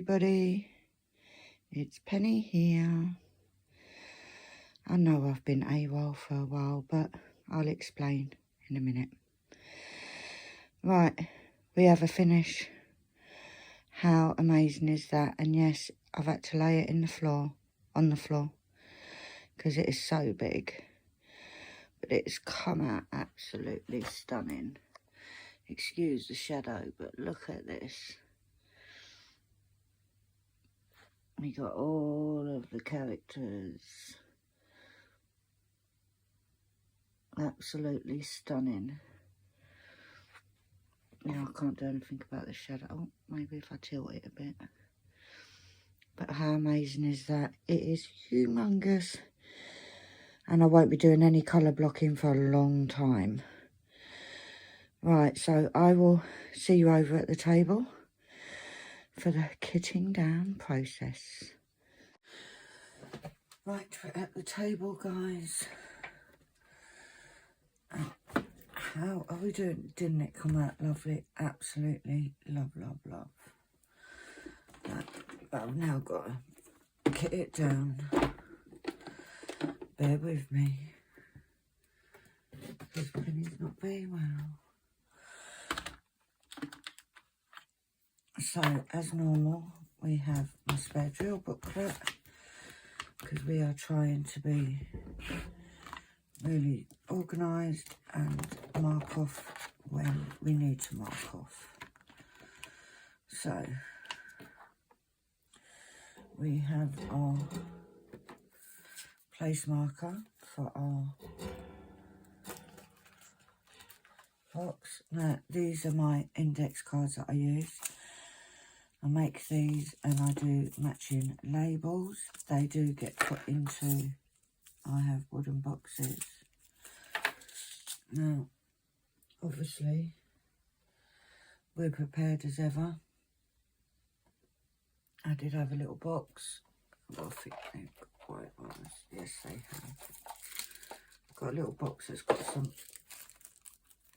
everybody, it's Penny here. I know I've been AWOL for a while, but I'll explain in a minute. Right, we have a finish. How amazing is that? And yes, I've had to lay it on the floor, because it is so big. But it's come out absolutely stunning. Excuse the shadow, but look at this. We got all of the characters. Absolutely stunning. Now I can't do anything about the shadow. Oh, maybe if I tilt it a bit. But how amazing is that? It is humongous. And I won't be doing any colour blocking for a long time. Right, so I will see you over at the table for the kitting down process. Right, we're at the table, guys. How are we doing? Didn't it come out lovely? Absolutely love, love, love. But I've now got to kit it down. Bear with me, because Penny's not very well. So, as normal, we have my spare drill booklet, because we are trying to be really organised and mark off when we need to mark off. So, we have our place marker for our box. Now, these are my index cards that I use. I make these and I do matching labels. They do get put into, I have wooden boxes. Now, obviously, we're prepared as ever. I did have a little box. I think they've got white ones. Yes, they have. I've got a little box that's got some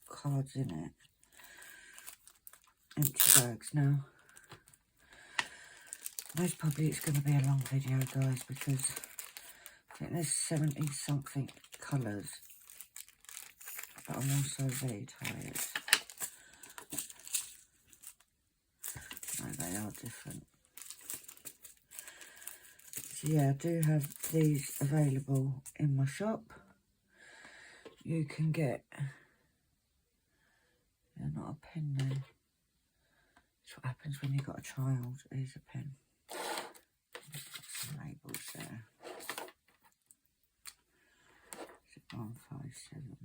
cards in it. Empty bags. Now, most probably it's going to be a long video, guys, because I think there's 70 something colours. But I'm also very tired. No, they are different. So yeah, I do have these available in my shop. You can get, yeah, not a pen there. That's what happens when you've got a child. Here's a pen. Some labels there. Is it 157?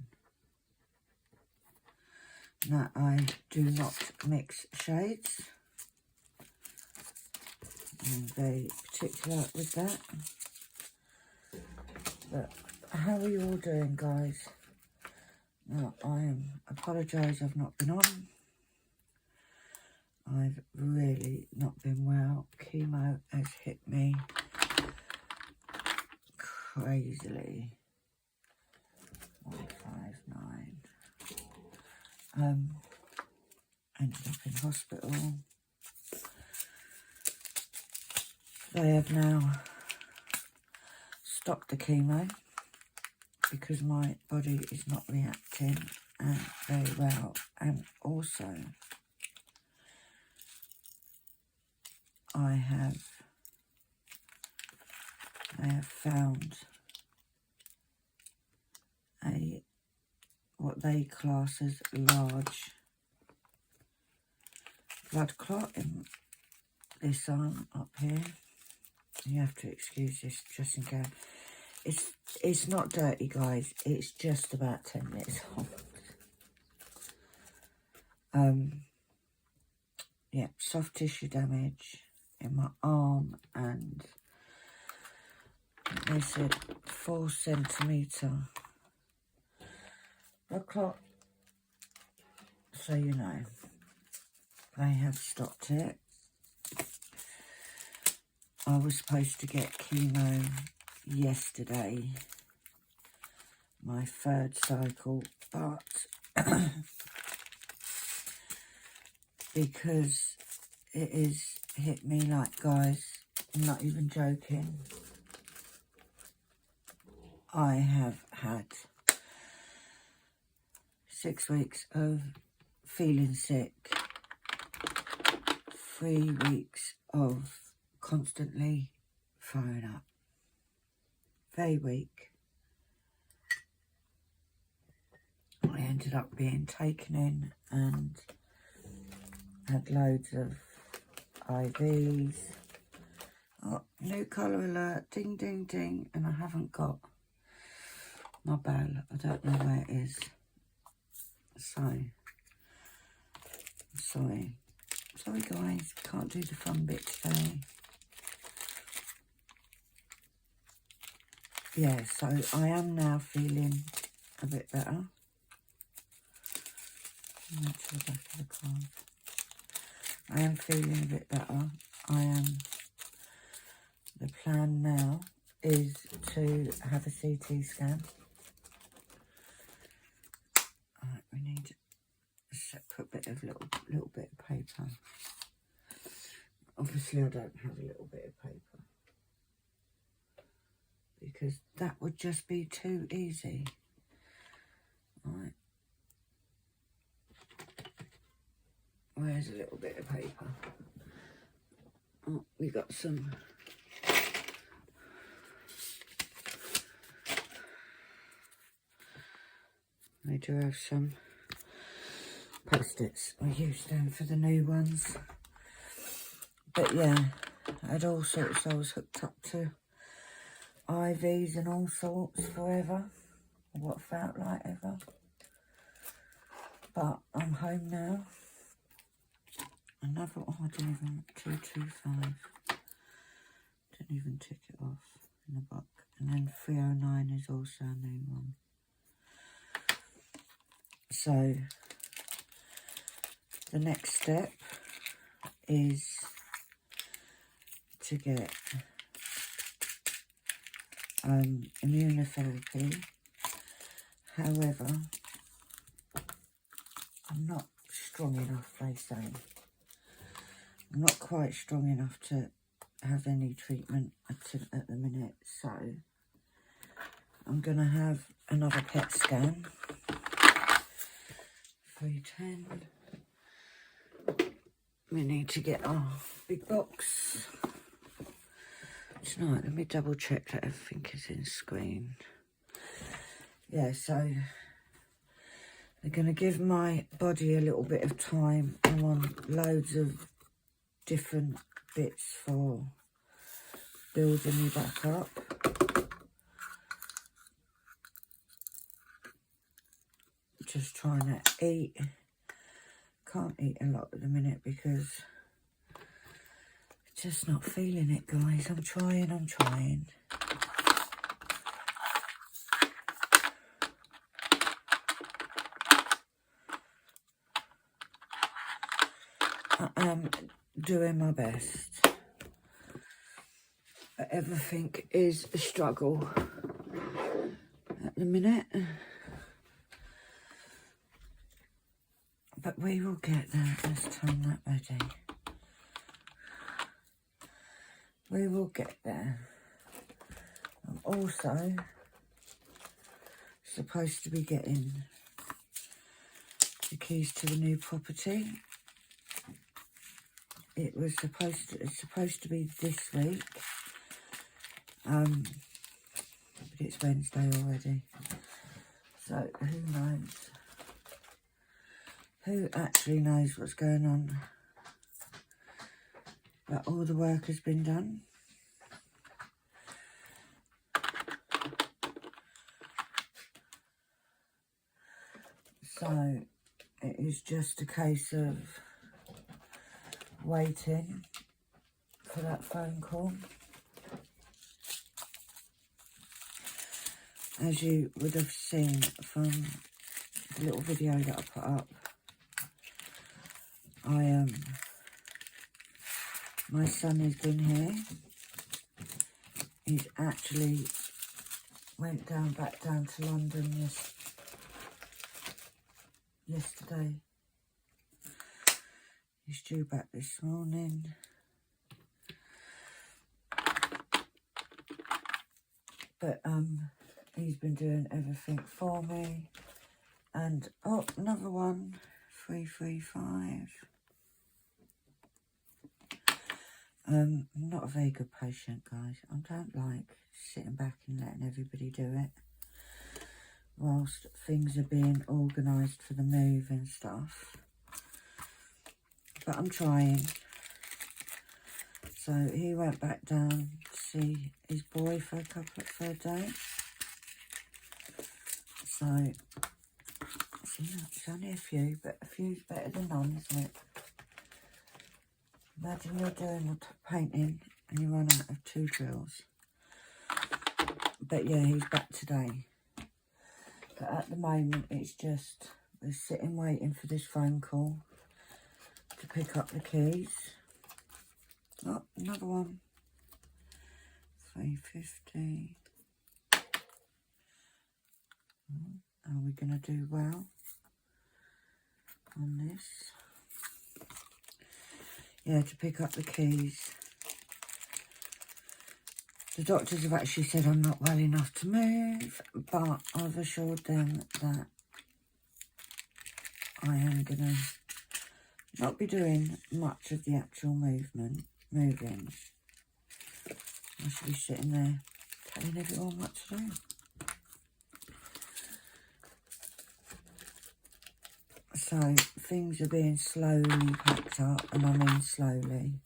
Now, I do not mix shades. I'm very particular with that. But how are you all doing, guys? Now, I apologise I've not been on. I've really not been well. Chemo has hit me crazily. 159. Ended up in hospital. They have now stopped the chemo because my body is not reacting very well, and also they have found what they class as large blood clot in this arm up here. You have to excuse this just in case. It's not dirty, guys. It's just about 10 minutes old. Yeah, soft tissue damage in my arm, and they said 4 centimetre blood clot. So you know, they have stopped it. I was supposed to get chemo yesterday, my 3rd cycle, but because it has hit me like, guys, I'm not even joking. I have had 6 weeks of feeling sick, 3 weeks of constantly throwing up. Very weak. I ended up being taken in and had loads of IVs. Oh, new colour alert, ding, ding, ding, and I haven't got my bell. I don't know where it is. So, sorry. Sorry guys, can't do the fun bit today. Yeah, so I am now feeling a bit better. To the back of the card. I am feeling a bit better. The plan now is to have a CT scan. Alright, we need a separate bit of little bit of paper. Obviously I don't have a little bit of paper, because that would just be too easy. Right. Where's a little bit of paper? Oh, we got some. I do have some post-its. I used them for the new ones. But yeah, I had all sorts. I was hooked up to IVs and all sorts forever. What felt like ever. But I'm home now. Another, oh, I didn't even, 225. Didn't even tick it off in the book. And then 309 is also a new one. So, the next step is to get immunotherapy. However, I'm not strong enough, they say. I'm not quite strong enough to have any treatment at the minute, so I'm going to have another PET scan. 310. We need to get our big box. Tonight, let me double check that everything is in screen. Yeah, so they're going to give my body a little bit of time. I'm on loads of different bits for building me back up. Just trying to eat. Can't eat a lot at the minute because just not feeling it, guys. I'm trying. I am doing my best. But everything is a struggle at the minute. But we will get there. Let's turn that ready. We will get there. I'm also supposed to be getting the keys to the new property. It's supposed to be this week. But it's Wednesday already. So who knows? Who actually knows what's going on? But all the work has been done. So it is just a case of waiting for that phone call. As you would have seen from the little video that I put up, my son has been here. He's actually went back down to London yesterday. He's due back this morning. But he's been doing everything for me. And oh, another one, 335. I'm not a very good patient, guys. I don't like sitting back and letting everybody do it whilst things are being organised for the move and stuff. But I'm trying. So he went back down to see his boy for a day. So it's only a few, but a few's better than none, isn't it? Imagine you're doing a painting and you run out of 2 drills. But yeah, he's back today. But at the moment, it's just, we're sitting waiting for this phone call to pick up the keys. Oh, another one. 350. Are we going to do well on this? Yeah, to pick up the keys. The doctors have actually said I'm not well enough to move, but I've assured them that I am going to not be doing much of the actual moving. I should be sitting there telling everyone what to do. So things are being slowly packed up, and I mean slowly.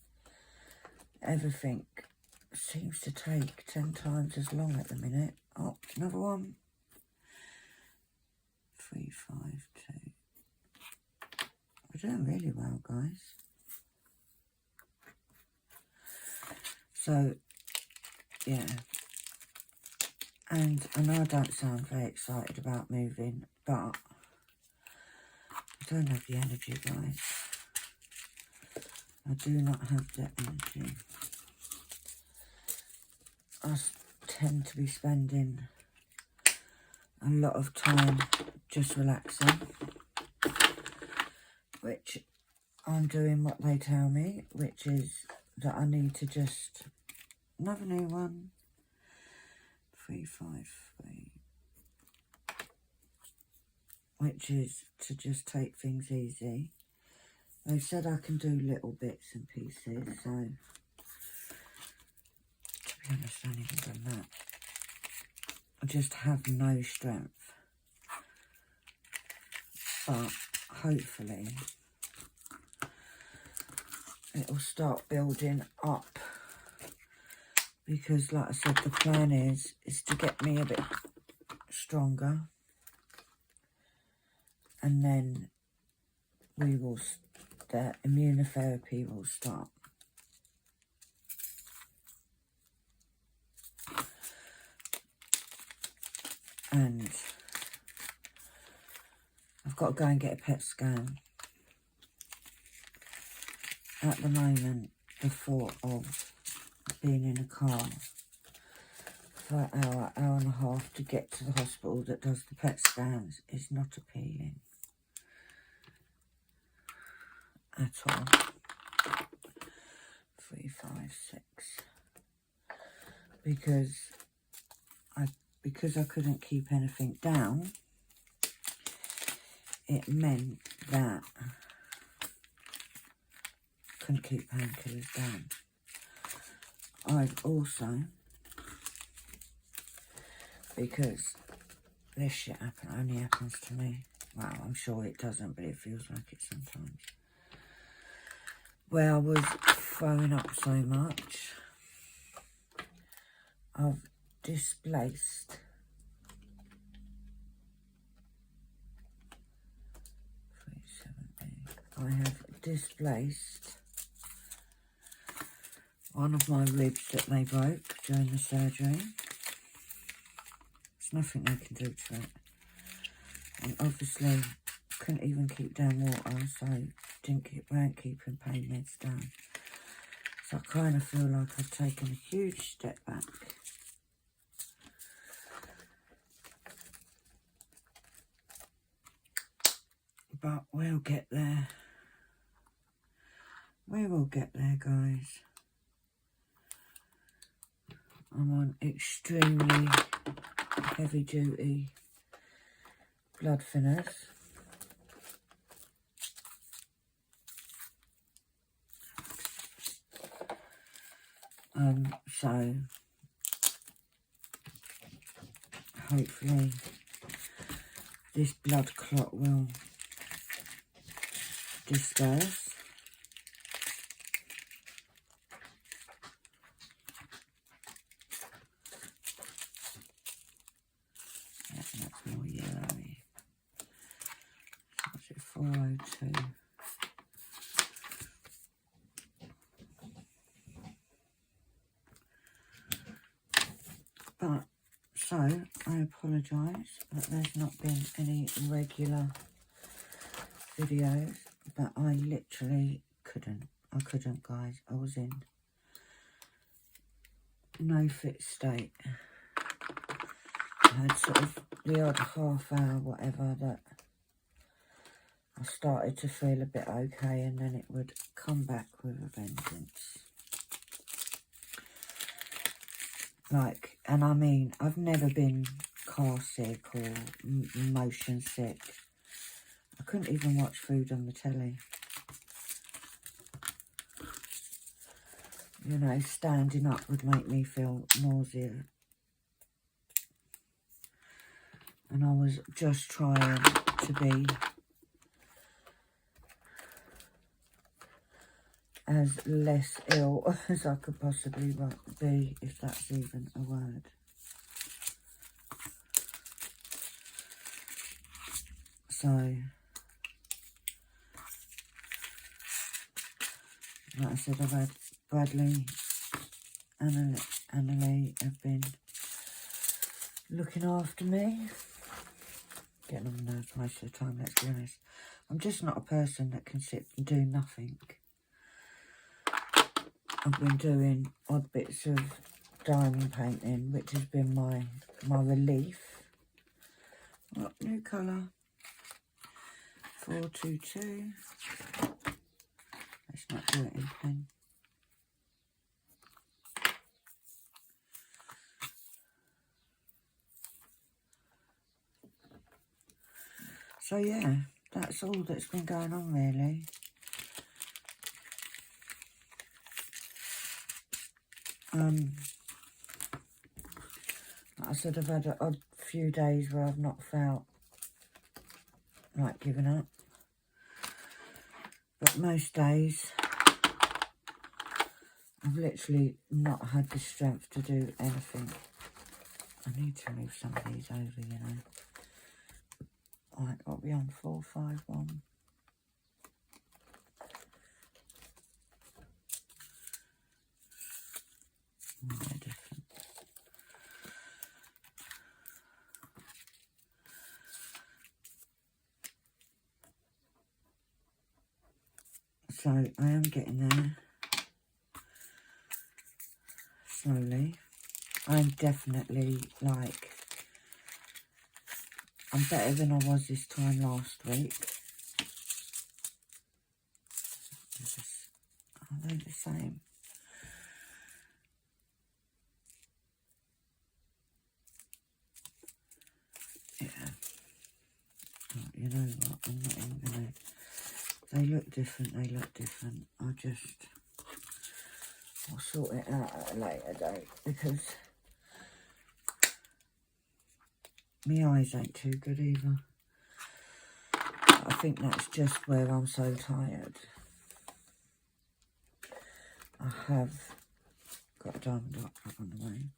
Everything seems to take 10 times as long at the minute. Oh, another one. 352. We're doing really well, guys. So, yeah. And I know I don't sound very excited about moving, but I don't have the energy, guys. I do not have the energy. I tend to be spending a lot of time just relaxing, which I'm doing what they tell me, which is that I need to just, another new one, 353, which is to just take things easy. They've said I can do little bits and pieces, so to be honest, I haven't even done that. I just have no strength. But hopefully it'll start building up, because like I said, the plan is to get me a bit stronger, and then the immunotherapy will start. And I've got to go and get a PET scan. At the moment, the thought of being in a car for an hour, hour and a half to get to the hospital that does the PET scans is not appealing at all. 356. Because I couldn't keep anything down, it meant that I couldn't keep painkillers down. I've also, because this shit only happens to me. Well, I'm sure it doesn't, but it feels like it sometimes. Where I was throwing up so much, I've displaced 370. I have displaced one of my ribs that they broke during the surgery. There's nothing they can do to it. And obviously couldn't even keep down water, so weren't keeping pain meds down. So I kind of feel like I've taken a huge step back. But we'll get there. We will get there, guys. I'm on extremely heavy duty blood thinners. So hopefully this blood clot will disperse. That's more yellowy. What's it, 402? But, so, I apologise that there's not been any regular videos, but I literally couldn't. I couldn't, guys. I was in no fit state. I had sort of the odd half hour, whatever, that I started to feel a bit okay, and then it would come back with a vengeance. Like, and I mean, I've never been car sick or motion sick. I couldn't even watch food on the telly. You know, standing up would make me feel nausea. And I was just trying to be as less ill as I could possibly be, if that's even a word. So, like I said, I've had Bradley and Annalie have been looking after me. Getting on my nerves most of the time, let's be honest. I'm just not a person that can sit and do nothing. I've been doing odd bits of diamond painting, which has been my relief. What new colour? 422. Let's not do it in pen. So yeah, that's all that's been going on really. Like I said, I've had an odd few days where I've not felt like giving up. But most days, I've literally not had the strength to do anything. I need to move some of these over, you know. Right, what are we on? 451. They're different. So I am getting there slowly. I'm definitely like, I'm better than I was this time last week. Are they the same? Yeah. Oh, you know what? I'm not even gonna. They look different. They look different. I'll sort it out at a later date because my eyes ain't too good either. I think that's just where I'm so tired. I have got a diamond dot plug on the way.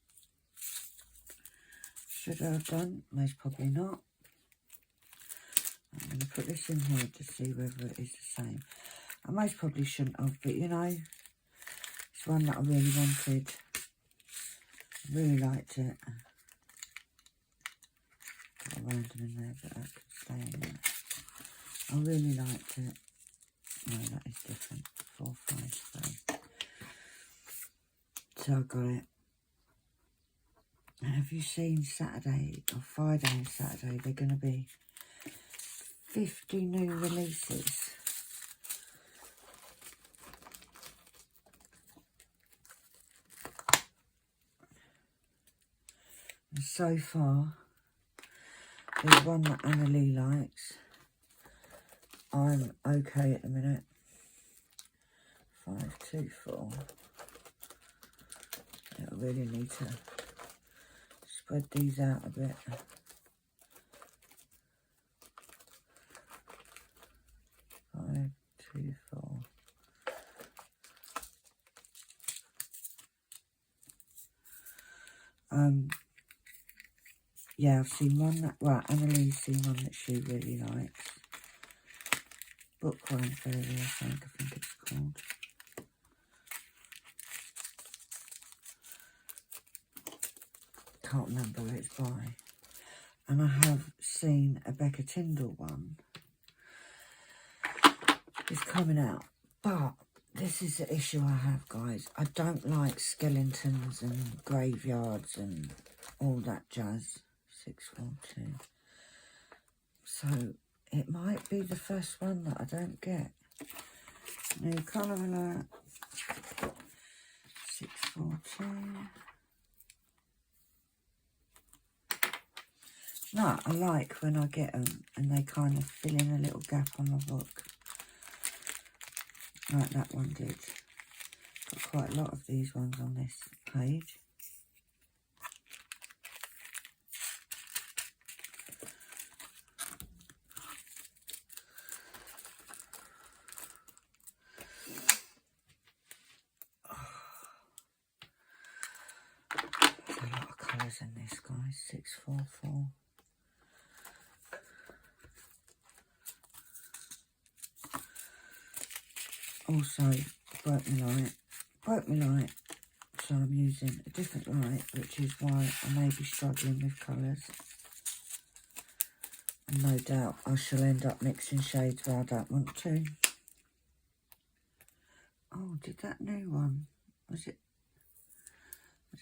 Should I have done? Most probably not. I'm going to put this in here to see whether it is the same. I most probably shouldn't have, but you know, it's one that I really wanted. I really liked it. Got a random in there, but that could stay in there. I really liked it. No, that is different. 453. So I got it. Have you seen Saturday or Friday and Saturday? They're going to be 50 new releases. And so far, there's one that Annalie likes. I'm okay at the minute. 524. I really need to spread these out a bit. 524. Yeah, I've seen one that, well, Annalie's seen one that she really likes. Bookworm Fairy, I think it's called. Can't remember who it's by. And I have seen a Becca Tyndall one. It's coming out. But this is the issue I have, guys. I don't like skeletons and graveyards and all that jazz. 642. So it might be the first one that I don't get. New colour alert. 642. No, I like when I get them and they kind of fill in a little gap on my book. Like that one did. Got quite a lot of these ones on this page. There's a lot of colours in this, guys. 644. Also, broke my light, so I'm using a different light, which is why I may be struggling with colours. And no doubt I shall end up mixing shades where I don't want to. Oh, did that new one, was it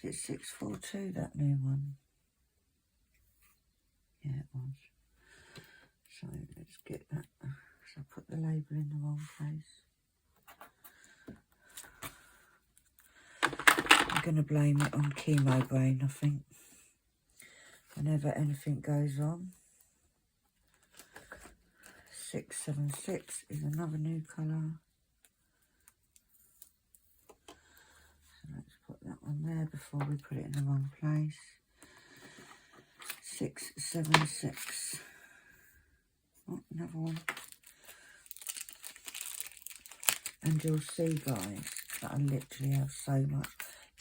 642, that new one? Yeah, it was. So let's get that, so I put the label in the wrong place. I'm going to blame it on chemo brain, I think. Whenever anything goes wrong. 676 is another new colour. So let's put that one there before we put it in the wrong place. 676. Oh, another one. And you'll see, guys, that I literally have so much.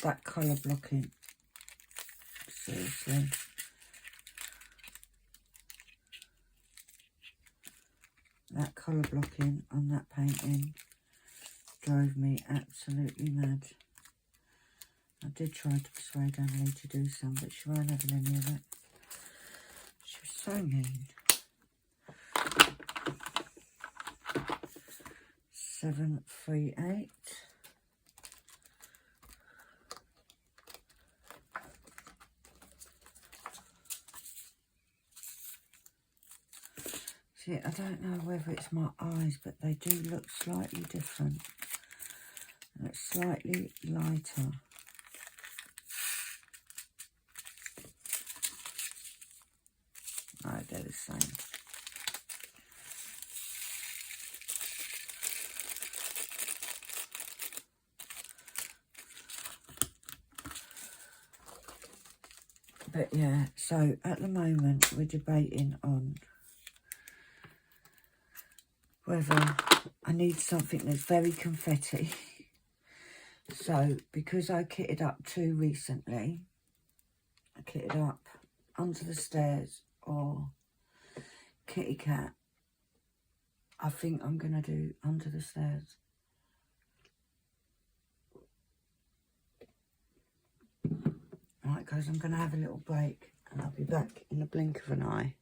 That colour blocking. Seriously. That colour blocking on that painting drove me absolutely mad. I did try to persuade Emily to do some, but she weren't having any of it. She was so mean. 738. See, I don't know whether it's my eyes, but they do look slightly different. And it's slightly lighter. No, they're the same. But yeah, so at the moment we're debating on whether I need something that's very confetti. So because I kitted up too recently, I kitted up Under the Stairs or Kitty Cat, I think I'm going to do Under the Stairs. Right, guys, I'm going to have a little break and I'll be back in the blink of an eye.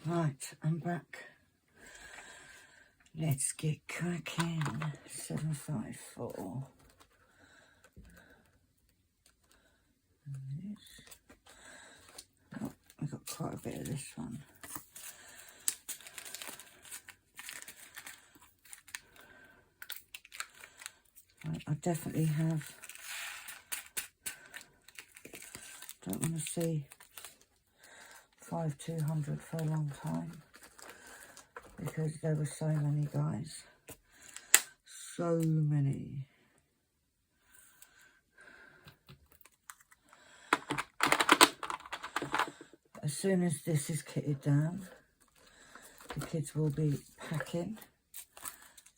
Right, I'm back. Let's get cracking. 754. And this. Oh, I've got quite a bit of this one. Right, I definitely have. Don't want to see 5200 for a long time because there were so many, guys. So many. As soon as this is kitted down, the kids will be packing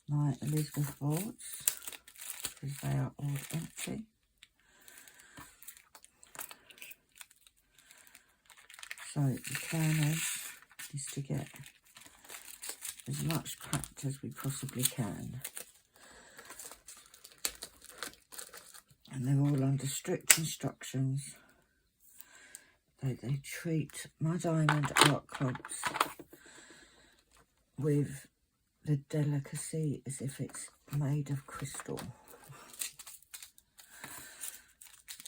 my Elizabeth boards because they are all empty. So the plan is to get as much packed as we possibly can. And they're all under strict instructions. They treat my diamond art clubs with the delicacy as if it's made of crystal.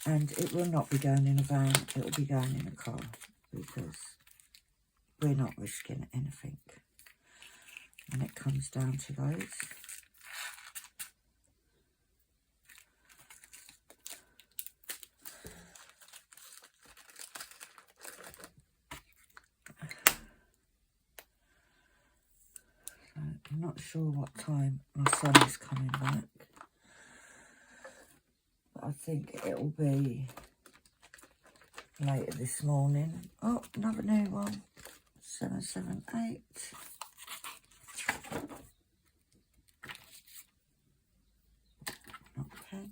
And it will not be going in a van, it will be going in a car because we're not risking anything when it comes down to those. I'm not sure what time my son is coming back, but I think it will be later this morning. Oh, another new one, 778. Okay.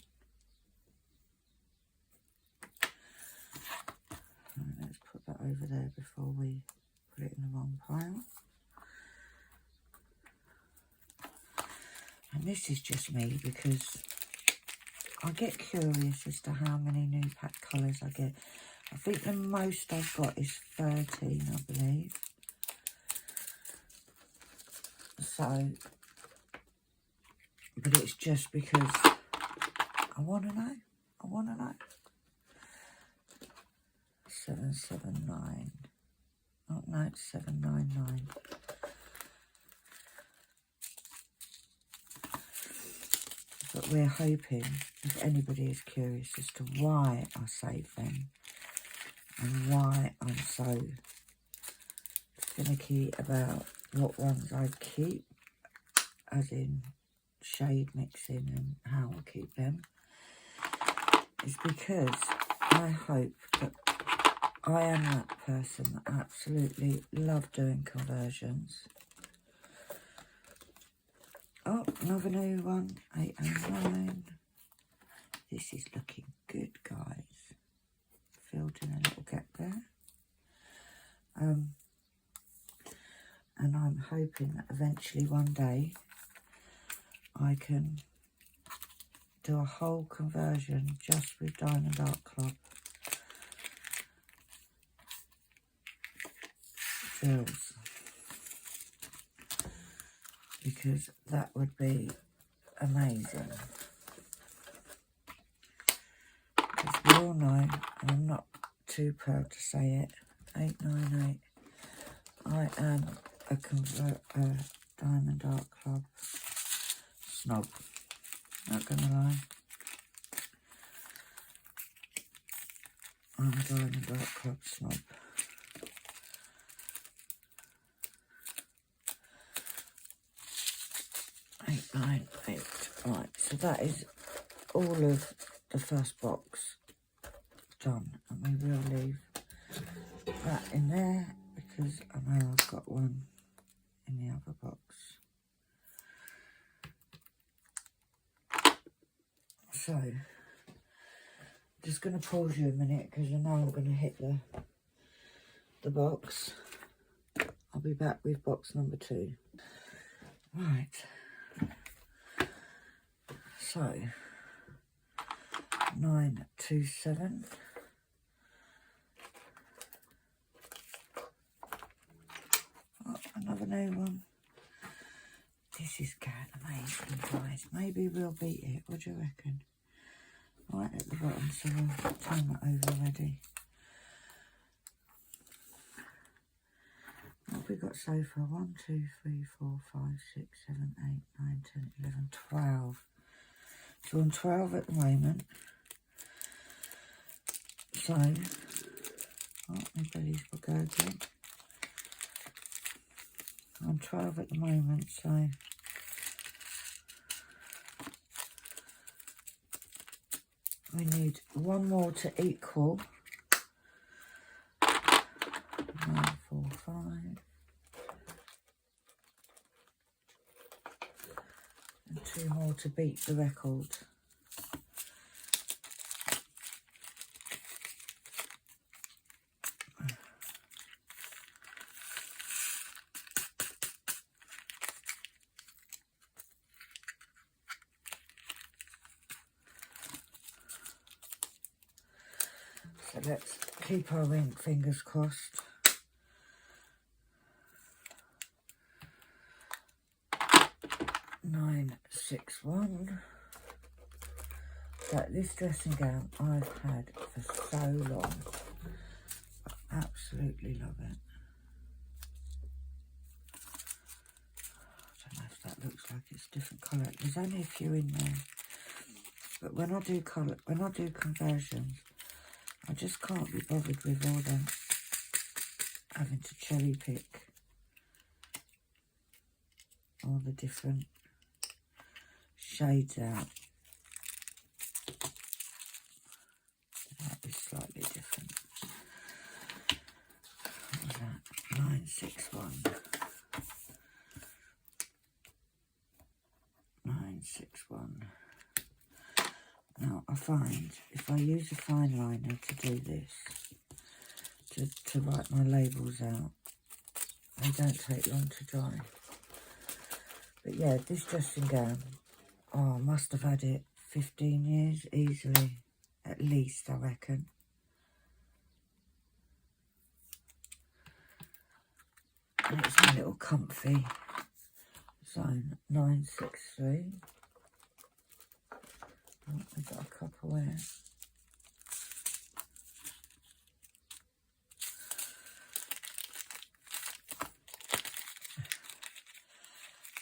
Right, let's put that over there before we put it in the wrong pile. And this is just me because I get curious as to how many new pack colours I get. I think the most I've got is 13, I believe. So, but it's just because I want to know. I want to know. 779. Oh, no, it's 799. But we're hoping, if anybody is curious as to why I save them and why I'm so finicky about what ones I keep, as in shade mixing and how I keep them, is because I hope that I am that person that absolutely love doing conversions. Oh, another new one, 809. This is looking good, guys. Filled in a little gap there. And I'm hoping that eventually one day I can do a whole conversion just with Diamond Art Club fills, because that would be amazing. Because we all know, and I'm not too proud to say it, 898, I am a Diamond Art Club snob. Not gonna lie. I'm a Diamond Art Club snob. Right, so that is all of the first box done, and we will leave that in there because I know I've got one in the other box. So, just going to pause you a minute because I know I'm going to hit the box. I'll be back with box number 2. Right. So, 927. Oh, another new one. This is going amazing, guys. Maybe we'll beat it. What do you reckon? Right at the bottom, so we'll turn that over already. What have we got so far? 1, 2, 3, 4, 5, 6, 7, 8, 9, 10, 11, 12. So we're on 12 at the moment. So Oh, my belly's gurgling. I'm 12 at the moment, so we need one more to equal 9, 4, 5. And 2 more to beat the record. So let's keep our fingers crossed. Nine, 6, 1. But this dressing gown I've had for so long. I absolutely love it. I don't know if that looks like it's a different colour. There's only a few in there. But when I do conversions, I just can't be bothered with all them having to cherry pick all the different shades out. That is slightly different. What was that? 9, 6, 1. 9, 6, 1. Now I find if I use a fine liner to do this, to write my labels out, they don't take long to dry. But yeah, this dressing gown, oh, I must have had it 15 years easily, at least, I reckon. And it's my little comfy zone. 9, 6, 3. Oh, we've got a couple there.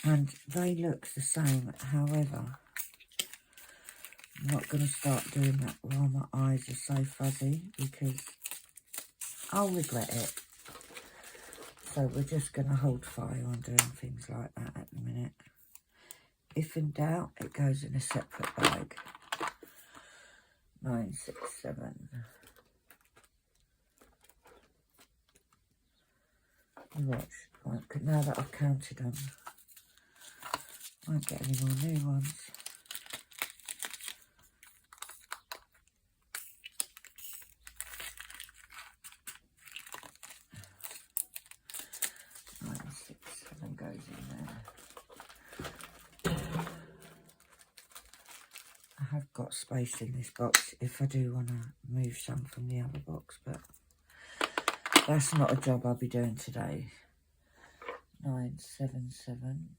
And they look the same, however, I'm not going to start doing that while my eyes are so fuzzy because I'll regret it. So we're just going to hold fire on doing things like that at the minute. If in doubt, it goes in a separate bag. 9, 6, 7. You watch. Now that I've counted them, I won't get any more new ones. Goes in there. I have got space in this box if I do want to move some from the other box, but that's not a job I'll be doing today. 9, 7, 7.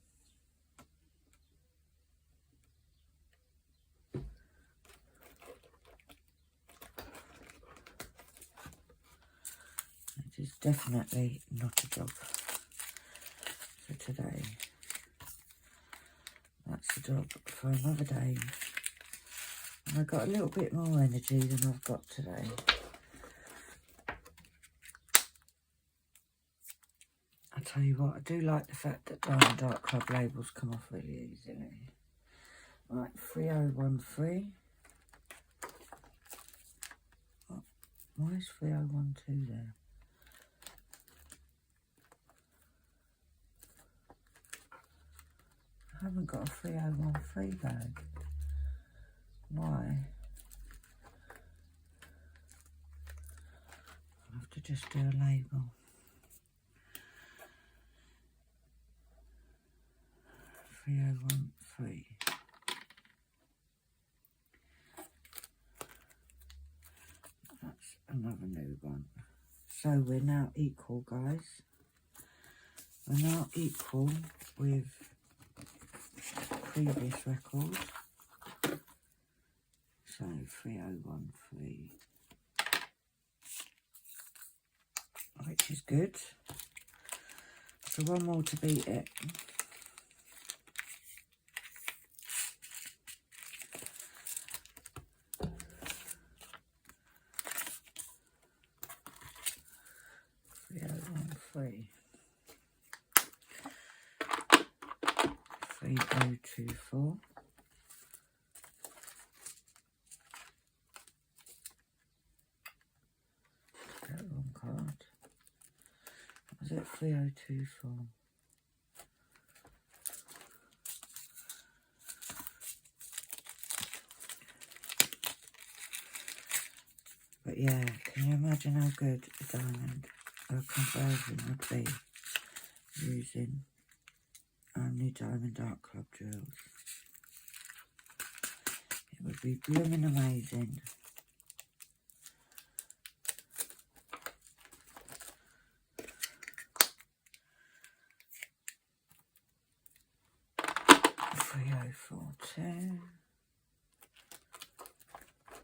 It is definitely not a job for today. That's a job for another day. And I've got a little bit more energy than I've got today. I tell you what, I do like the fact that dark club labels come off really easily. Right, 3013. Oh, why is 3012 there? I haven't got a 3013 bag. Why? I'll have to just do a label. 3013. That's another new one. So we're now equal, guys. We're now equal with previous record. So 3013, which is good. So one more to beat it. 3024. That wrong card. What was it? 3024. But yeah, can you imagine how good a diamond or conversion would be using only Diamond Art Club jewels? It would be blooming amazing. $3042.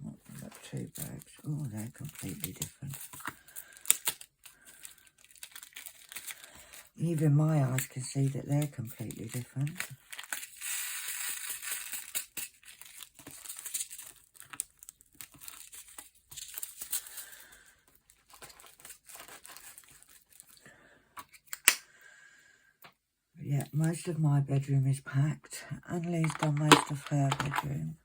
Oh, I've got 2 bags. Oh, they're completely different. Even my eyes can see that they're completely different. Yeah, most of my bedroom is packed. Annalie's done most of her bedroom.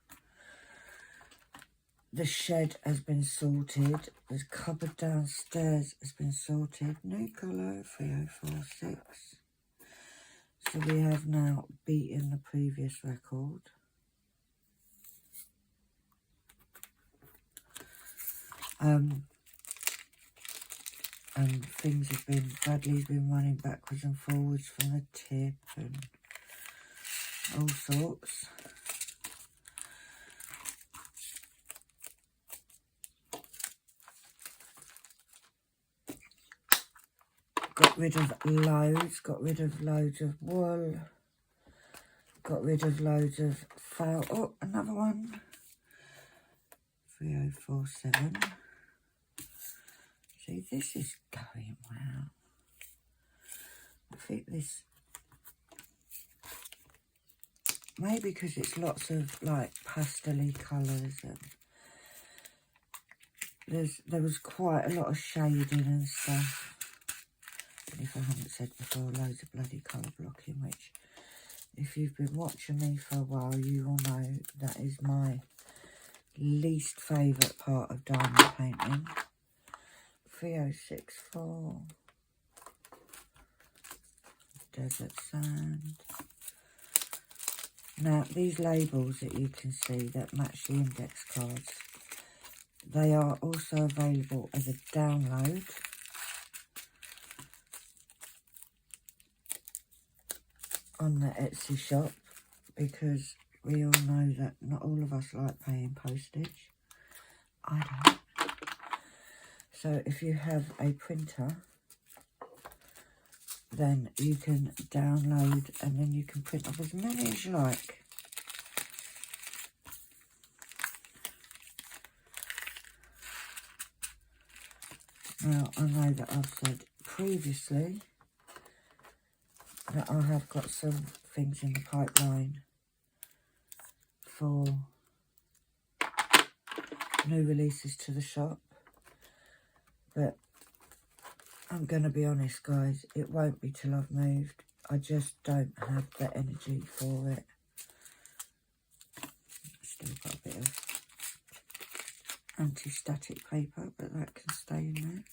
The shed has been sorted. The cupboard downstairs has been sorted. New colour, 3046. So we have now beaten the previous record. And things have been, Bradley's been running backwards and forwards from the tip and all sorts. Got rid of loads of wool, got rid of loads of foul. Oh, another one. 3047. See, this is going well. I think this, maybe because it's lots of like pastel-y colours, and there was quite a lot of shading and stuff. And if I haven't said before, loads of bloody colour blocking, which if you've been watching me for a while, you will know that is my least favourite part of diamond painting. 3064. Desert sand. Now, these labels that you can see that match the index cards, they are also available as a download. On the Etsy shop, because we all know that not all of us like paying postage. I don't. So if you have a printer, then you can download and then you can print up as many as you like. Now, I know that I've said previously that I have got some things in the pipeline for new releases to the shop, but I'm going to be honest, guys, it won't be till I've moved. I just don't have the energy for it. Still got a bit of anti-static paper, but that can stay in there.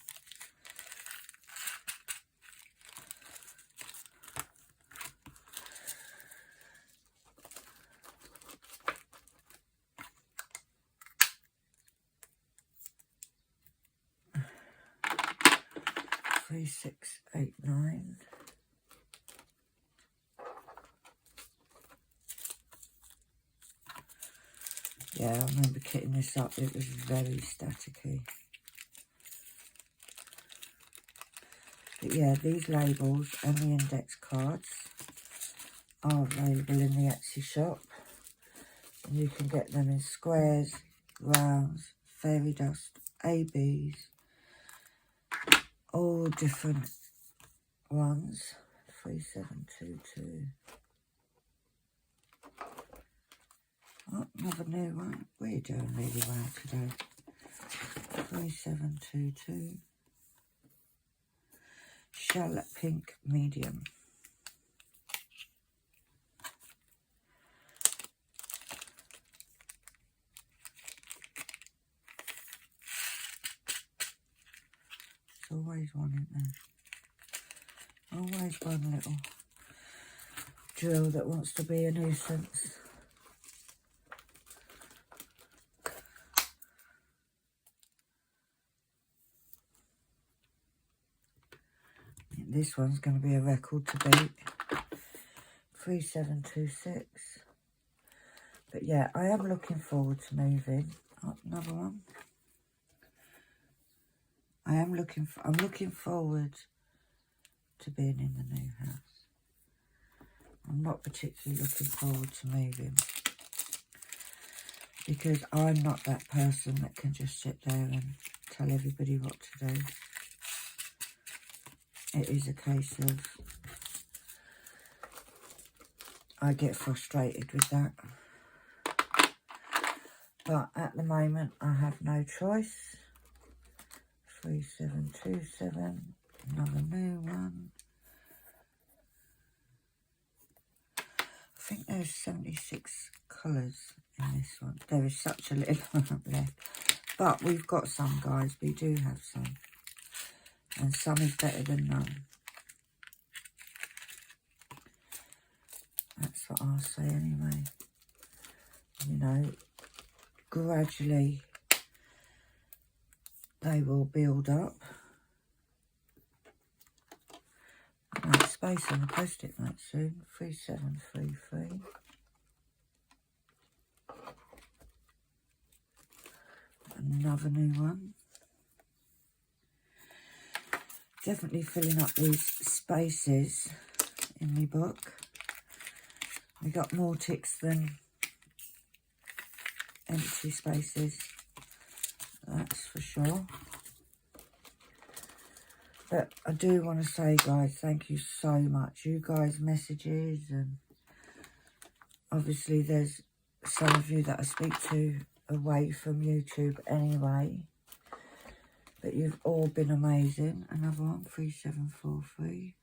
Three, 6, 8, 9. Yeah, I remember kitting this up. It was very staticky. But yeah, these labels and the index cards are available in the Etsy shop. And you can get them in squares, rounds, fairy dust, ABs, all different ones. 3722. Oh, another new one. We're doing really well today. 3722. Shallot pink medium. always one in there. Always one little drill that wants to be a nuisance. This one's going to be a record to beat. 3726. But yeah, I am looking forward to moving. Oh, another one. I'm looking forward to being in the new house. I'm not particularly looking forward to moving, because I'm not that person that can just sit there and tell everybody what to do. It is a case of I get frustrated with that. But at the moment, I have no choice. 3727, another new one. I think there's 76 colours in this one. There is such a little amount left. But we've got some, guys. We do have some. And some is better than none. That's what I'll say anyway. You know, gradually they will build up. Right, space on the post-it note soon. 3733. Another new one. Definitely filling up these spaces in my book. We got more ticks than empty spaces, that's for sure. But I do want to say, guys, thank you so much. You guys' messages, and obviously there's some of you that I speak to away from YouTube anyway. But you've all been amazing. Another one, 3743.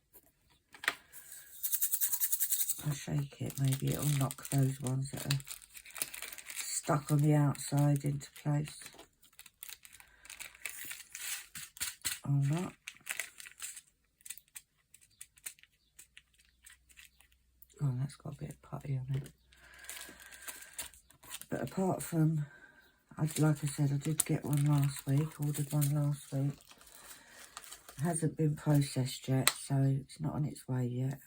If I shake it, maybe it'll knock those ones that are stuck on the outside into place. Or not. Oh, that's got a bit of putty on it. But apart from, like I said, I did get one last week, ordered one last week. It hasn't been processed yet, so it's not on its way yet.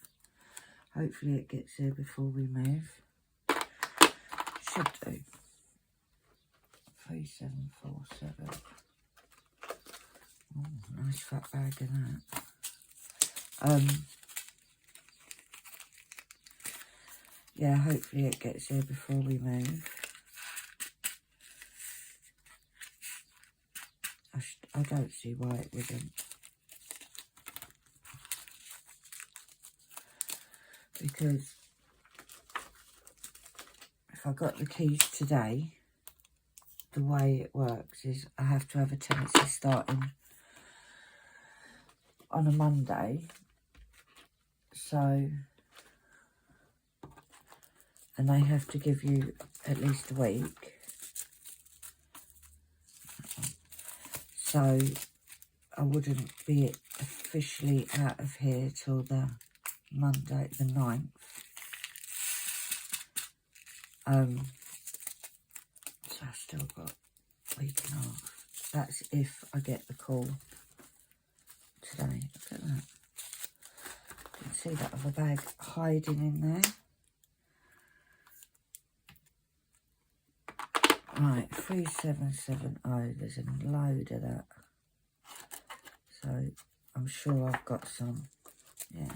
Hopefully it gets here before we move. Should do. 3747. Oh, nice fat bag of that. Yeah, hopefully it gets here before we move. I don't see why it wouldn't. Because if I got the keys today, the way it works is I have to have a tenancy starting on a Monday. So, and they have to give you at least a week. So I wouldn't be officially out of here till the Monday the 9th. So I've still got a week and a half. That's if I get the call today. Look at that. You can see that other bag hiding in there. Right, 3770. There's a load of that. So I'm sure I've got some. Yeah.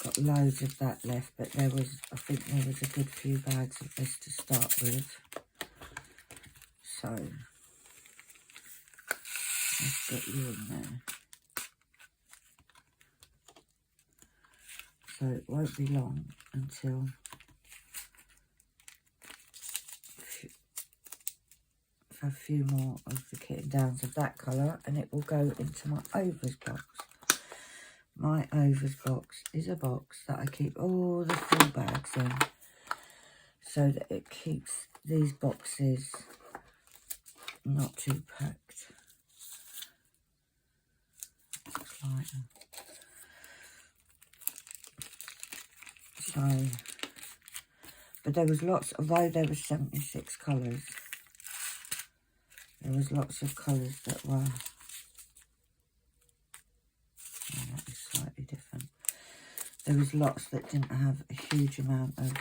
Got loads of that left, but I think there was a good few bags of this to start with. So let's get you in there. So it won't be long until a few more of the kitten downs of that colour, and it will go into my overs box. My overs box is a box that I keep all the full bags in, so that it keeps these boxes not too packed. Looks lighter. So, but there was lots, although there was 76 colours, there was lots of colours that were, oh, that is slightly different. There was lots that didn't have a huge amount of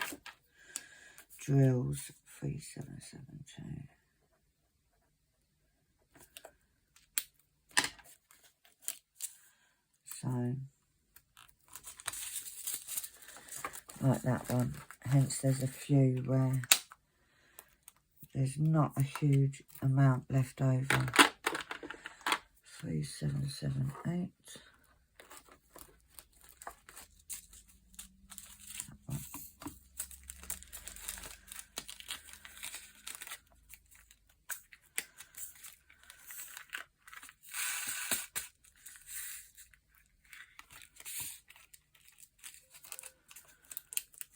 drills. 3772. So, like that one. Hence there's a few where there's not a huge amount left over. 3778.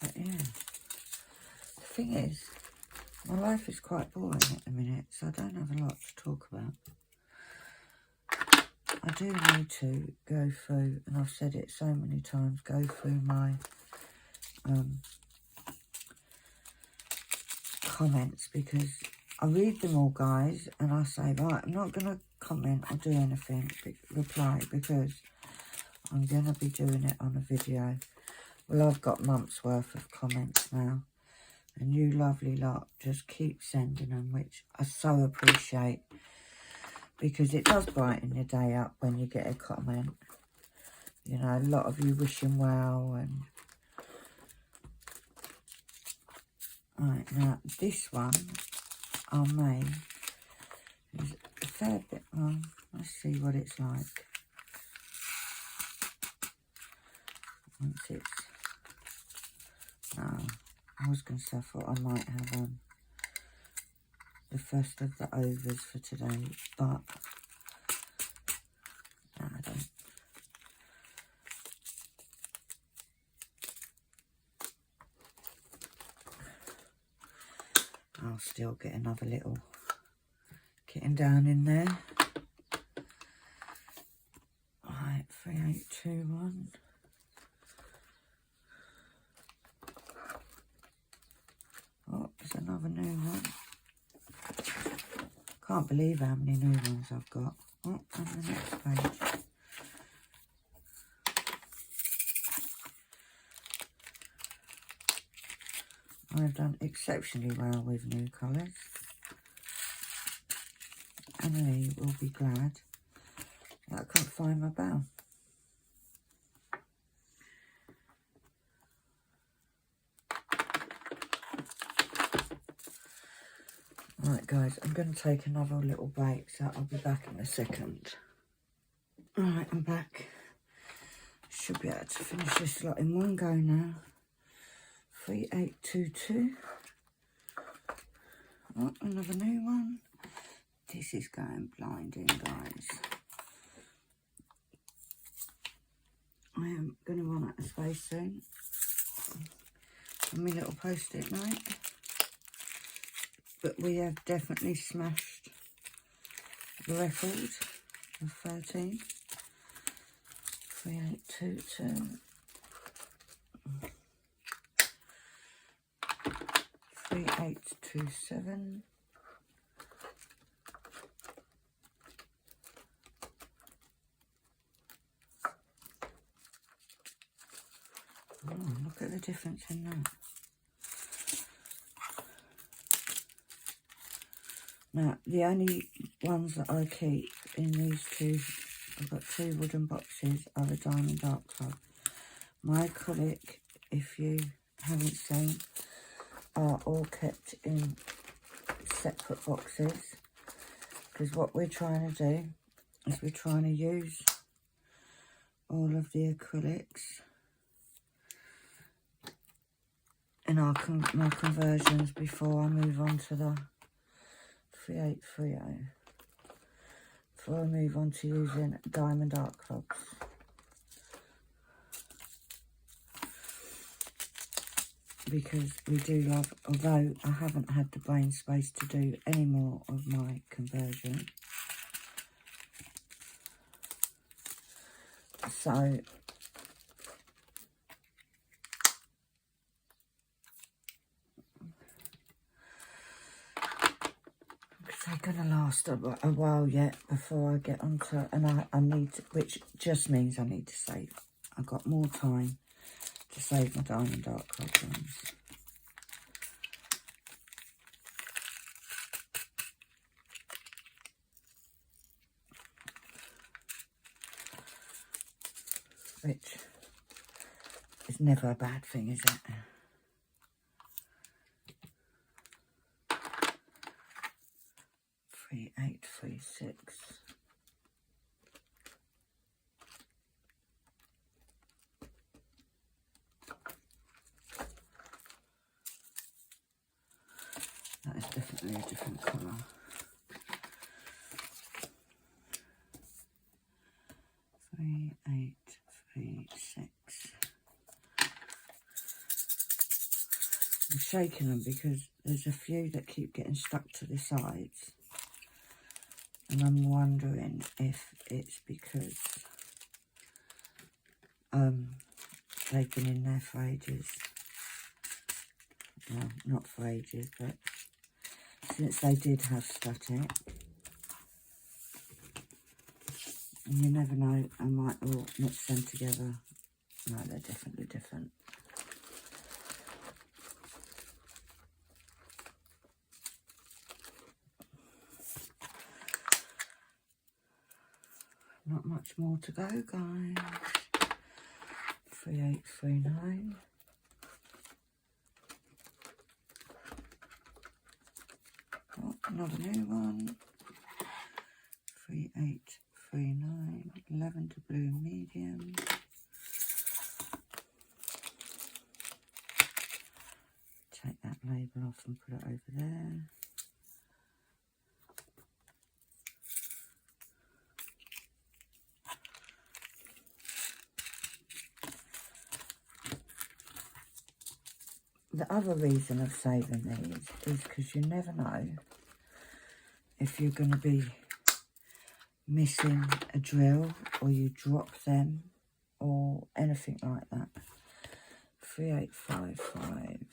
But yeah, the thing is, my life is quite boring at the minute, so I don't have a lot to talk about. I do need to go through, and I've said it so many times, go through my comments, because I read them all, guys, and I say, right, I'm not going to comment or do anything, reply, because I'm going to be doing it on a video. Well, I've got months worth of comments now, and you lovely lot just keep sending them, which I so appreciate, because it does brighten your day up when you get a comment. You know, a lot of you wishing well. And right, now this one I made is a fair bit on. Let's see what it's like once it's, no, I was going to say, I thought I might have the first of the overs for today, but no, I don't. I'll still get another little kitten down in there. Right, 3821. Oh, there's another new one. Can't believe how many new ones I've got. Oh, on the next page. I've done exceptionally well with new colours. Emily will be glad that I couldn't find my bell. Right, guys, I'm going to take another little break, so I'll be back in a second. Right, I'm back. Should be able to finish this lot in one go now. 3822. Oh, another new one. This is going blinding, guys. I am going to run out of space soon. And my little post-it note. But we have definitely smashed the record of 13. 3822. 3827. Oh, look at the difference in that. Now, the only ones that I keep in these two, I've got two wooden boxes, are the Diamond Art Club. My acrylic, if you haven't seen, are all kept in separate boxes, because what we're trying to do is we're trying to use all of the acrylics in my conversions before I move on to the 3830, before I move on to using Diamond Art Clubs. Because we do love, although I haven't had the brain space to do any more of my conversion, So they're going to last a while yet before I get onto, and I need to, which just means I need to save. I've got more time to save my Diamond Dark Club ones. Which is never a bad thing, is it? Three, 8, 3, 6. That is definitely a different colour. 3, 8, 3, 6. I'm shaking them because there's a few that keep getting stuck to the sides. And I'm wondering if it's because they've been in there for ages. Well, not for ages, but since they did have static. And you never know, I might all mix them together. No, they're definitely different. Not much more to go, guys. 3839. Oh, another new one. 3839. Lavender blue medium. Take that label off and put it over there. The other reason of saving these is because you never know if you're going to be missing a drill or you drop them or anything like that. 3855.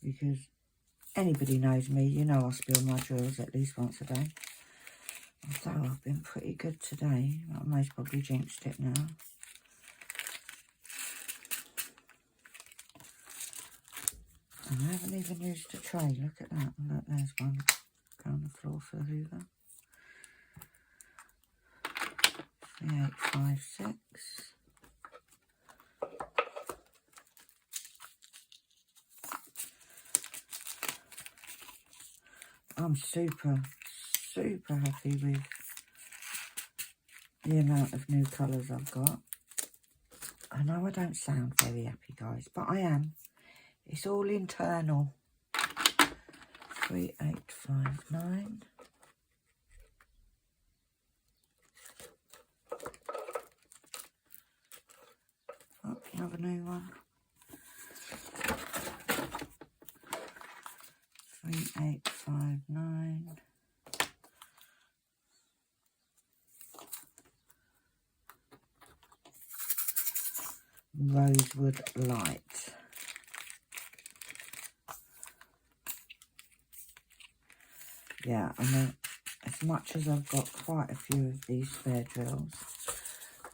Because anybody knows me, you know I spill my drills at least once a day. Although I've been pretty good today. I most probably jinxed it now. And I haven't even used a tray. Look at that. Look, there's one on the floor for the Hoover. 3856. I'm super happy with the amount of new colours I've got. I know I don't sound very happy, guys, but I am. It's all internal. 3859. Oh, another new one. 3859. Rosewood Light. Yeah, I mean, as much as I've got quite a few of these spare drills,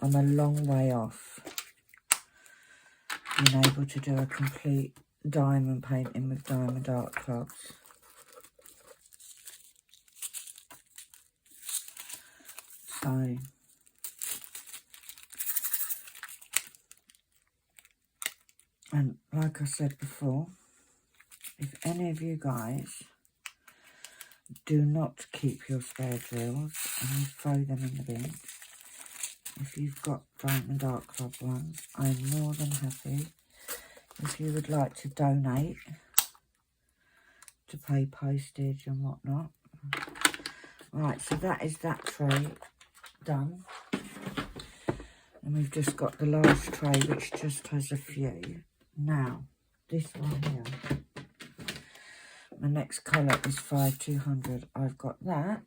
I'm a long way off being able to do a complete diamond painting with Diamond Art Clubs. So, and like I said before, if any of you guys do not keep your spare drills and you throw them in the bin, if you've got Diamond Art Club ones, I'm more than happy if you would like to donate to pay postage and whatnot. Right, so that is that tray done. And we've just got the last tray, which just has a few. Now, this one here, my next colour is 5200. I've got that.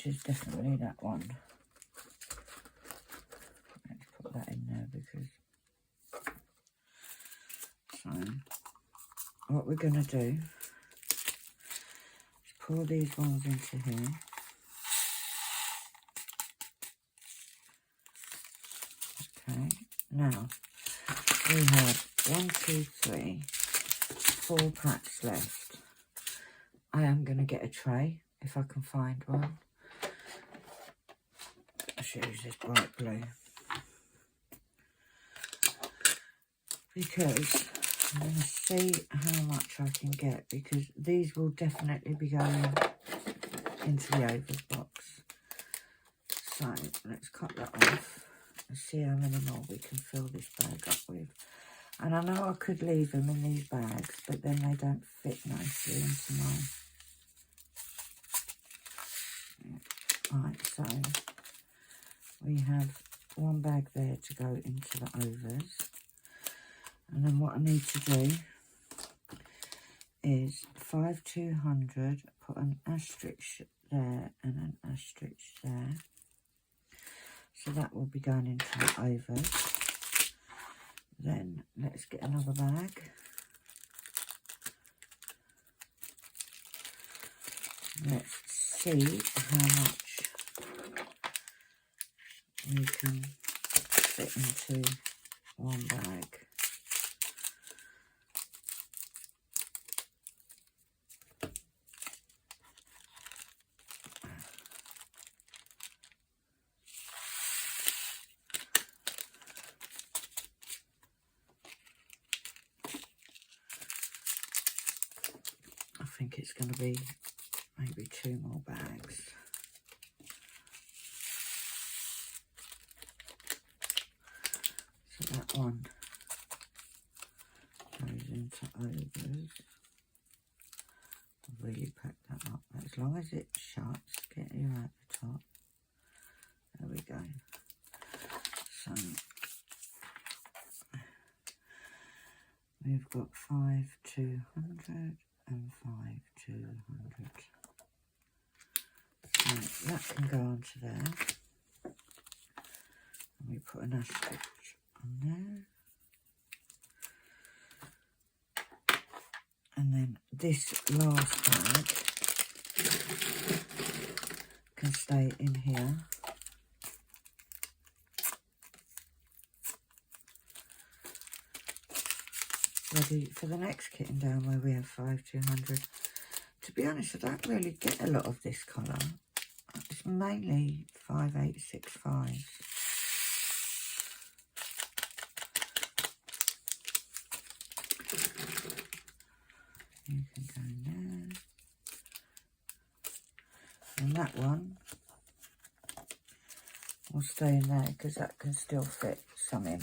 which is definitely that one. Let's put that in there because... So, what we're going to do is pour these ones into here. Okay, now we have 1, 2, 3, 4 packs left. I am going to get a tray if I can find one. I should use this bright blue because I'm going to see how much I can get, because these will definitely be going into the overs box. So let's cut that off and see how many more we can fill this bag up with. And I know I could leave them in these bags, but then they don't fit nicely into my... Right, so we have one bag there to go into the overs. And then what I need to do is 5 200, put an asterisk there and an asterisk there. So that will be going into the overs. Then let's get another bag. Let's see how much we can fit into one bag. I think it's going to be maybe 2 more bags. So that one goes into overs. I've really packed that up. As long as it shuts, get you at the top. There we go. So we've got 5 200 and 5 200. So that can go onto there. And we put an asterisk on there. And then this last bag can stay in here. Ready for the next kitten down where we have 5 200. To be honest, I don't really get a lot of this colour. It's mainly 5865. You can go in there. And that one will stay in there because that can still fit some in.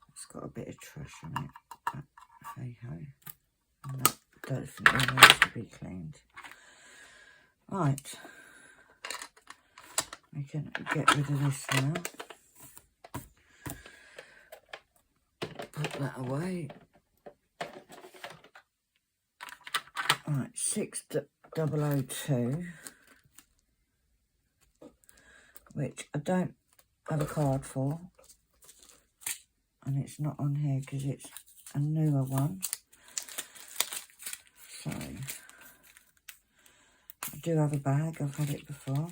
It's got a bit of trash on it, but hey ho. And that definitely needs to be cleaned. Right. We can get rid of this now. Put that away. Right, 6002, which I don't have a card for, and it's not on here because it's a newer one. So I do have a bag, I've had it before.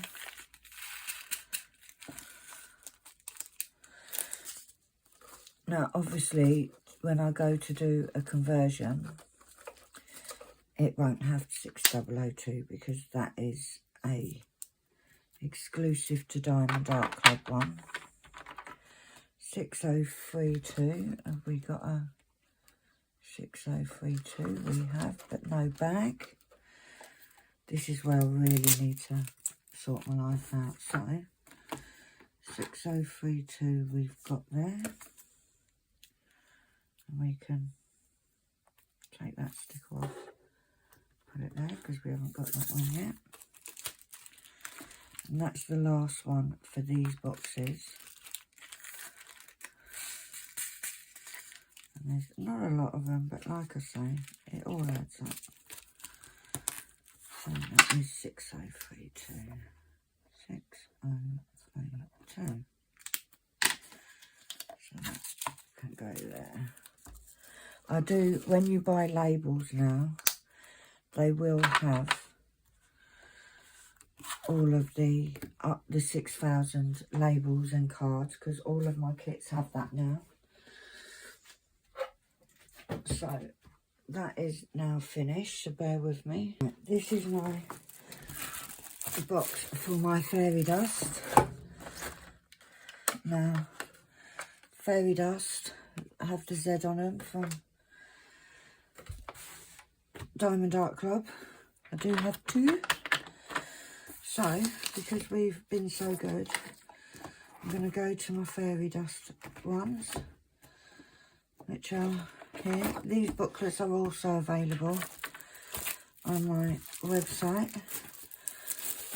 Now obviously when I go to do a conversion, it won't have 6002 because that is a exclusive to Diamond Art Club one. 6032, have we got a 6032? We have, but no bag. This is where I really need to sort my life out. So 6032 we've got there. And we can take that sticker off. Put it there because we haven't got that one yet. And that's the last one for these boxes. And there's not a lot of them, but like I say, it all adds up. So that is 6032. 6032. So that can go there. I do, when you buy labels now, they will have all of the up the 6,000 labels and cards, because all of my kits have that now. So that is now finished, so bear with me. This is my box for my fairy dust. Now, fairy dust have the Z on them from Diamond Art Club. I do have 2. So, because we've been so good, I'm going to go to my fairy dust ones, which are here. These booklets are also available on my website.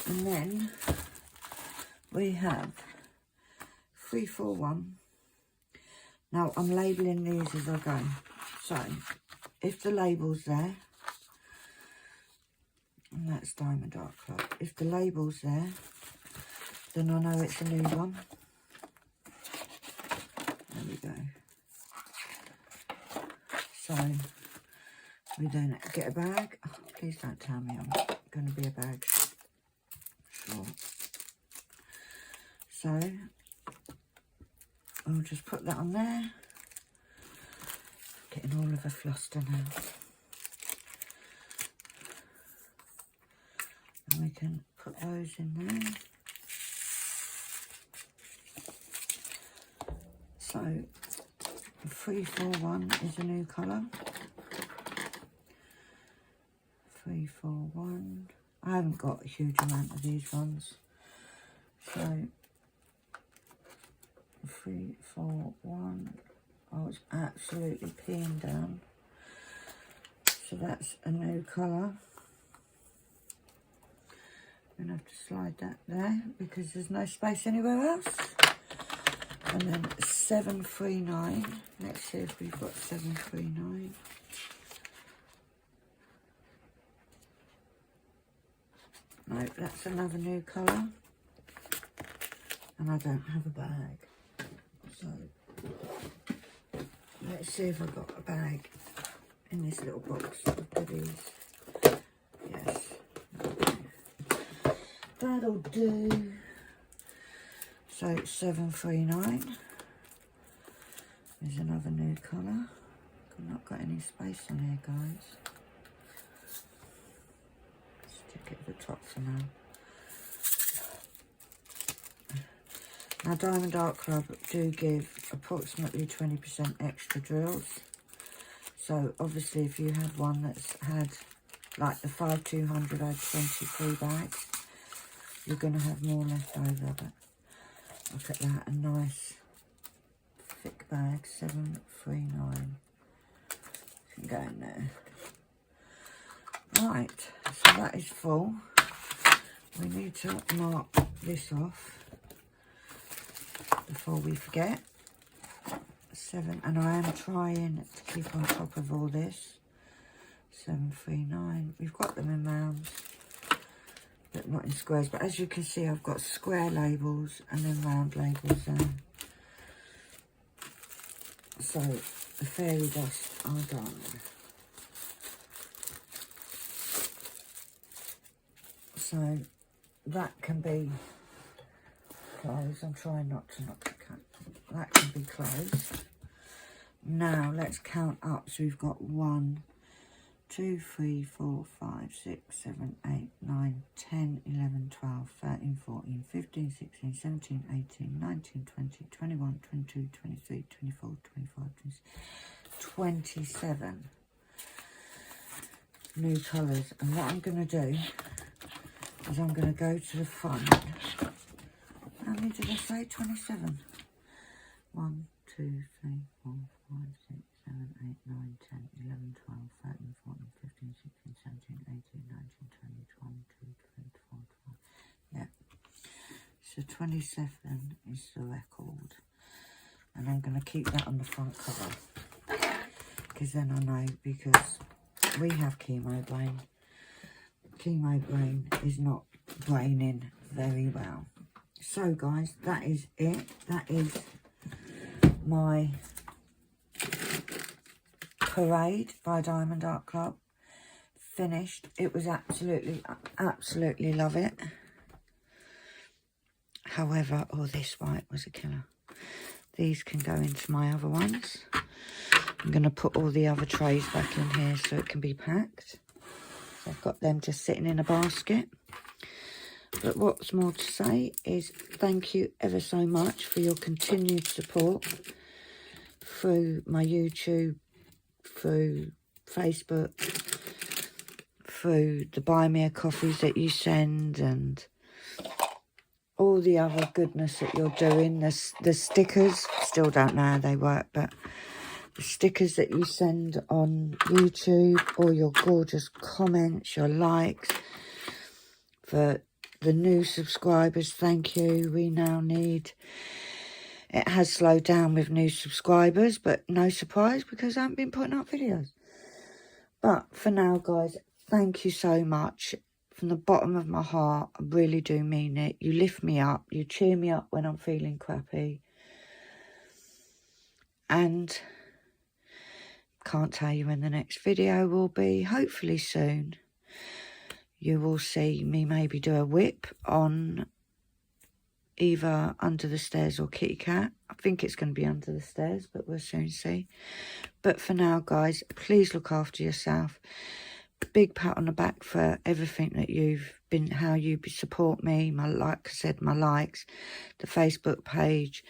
And then we have 341. Now, I'm labelling these as I go. So, if the label's there, and that's Diamond Art Club. If the label's there, then I know it's a new one. There we go. So, we then get a bag. Oh, please don't tell me I'm going to be a bag short. So, I'll just put that on there. Getting all of a fluster now. And we can put those in there. So, 341 is a new colour. 341. I haven't got a huge amount of these ones. So, 341. Oh, it's absolutely peeing down. So that's a new colour. I'm going to have to slide that there because there's no space anywhere else. And then 739. Let's see if we've got 739. No, that's another new colour. And I don't have a bag. So, let's see if I've got a bag in this little box of goodies. Yes. That'll do. So 739 is another new colour. I've not got any space on here, guys. Stick it at the top for now. Now, Diamond Art Club do give approximately 20% extra drills. So, obviously, if you have one that's had, like the 5200 had 23 bags, you're going to have more left over. But look at that, a nice thick bag, 739. Can go in there. Right, so that is full. We need to mark this off before we forget. 7, and I am trying to keep on top of all this. 739. We've got them in rounds, but not in squares. But as you can see, I've got square labels and then round labels there. So the fairy dust are done. So that can be closed. I'm trying not to knock the cat. That can be closed. Now let's count up. So we've got 1, 2, 3, 4, 5, 6, 7, 8, 9, 10, 11, 12, 13, 14, 15, 16, 17, 18, 19, 20, 21, 22, 23, 24, 25, 26, 27 new colours. And what I'm going to do is I'm going to go to the front. How many did I say? 27. 1, 2, 3, 4, 5, 6, 7, 8, 9, 10, 11, 12, 13, 14, 15, 16, 17, 18, 19, 20, 22, 24, 25. Yeah. So 27 is the record. And I'm going to keep that on the front cover. Because then I know, because we have chemo brain. chemo brain is not braining very well. So guys, that is it. That is my Parade by Diamond Art Club finished. It was absolutely love it. However, this white was a killer. These can go into my other ones. I'm going to put all the other trays back in here so it can be packed. So I've got them just sitting in a basket. But what's more to say is thank you ever so much for your continued support through my YouTube, through Facebook, through the Buy Me a Coffees that you send, and all the other goodness that you're doing. The stickers, still don't know how they work, but the stickers that you send on YouTube, all your gorgeous comments, your likes. For the new subscribers, thank you. We now need... It has slowed down with new subscribers, but no surprise because I haven't been putting up videos. But for now, guys, thank you so much. From the bottom of my heart, I really do mean it. You lift me up. You cheer me up when I'm feeling crappy. And can't tell you when the next video will be. Hopefully soon. You will see me maybe do a whip on either Under the Stairs or Kitty Cat. I think it's going to be Under the Stairs, but we'll soon see. But for now, guys, please look after yourself. Big pat on the back for everything that you've been, how you support me. Like I said, my likes, the Facebook page,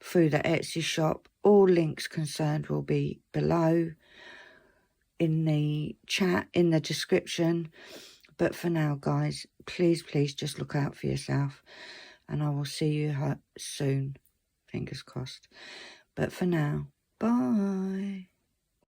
through the Etsy shop. All links concerned will be below in the chat, in the description. But for now, guys, please just look out for yourself. And I will see you soon. Fingers crossed. But for now, bye.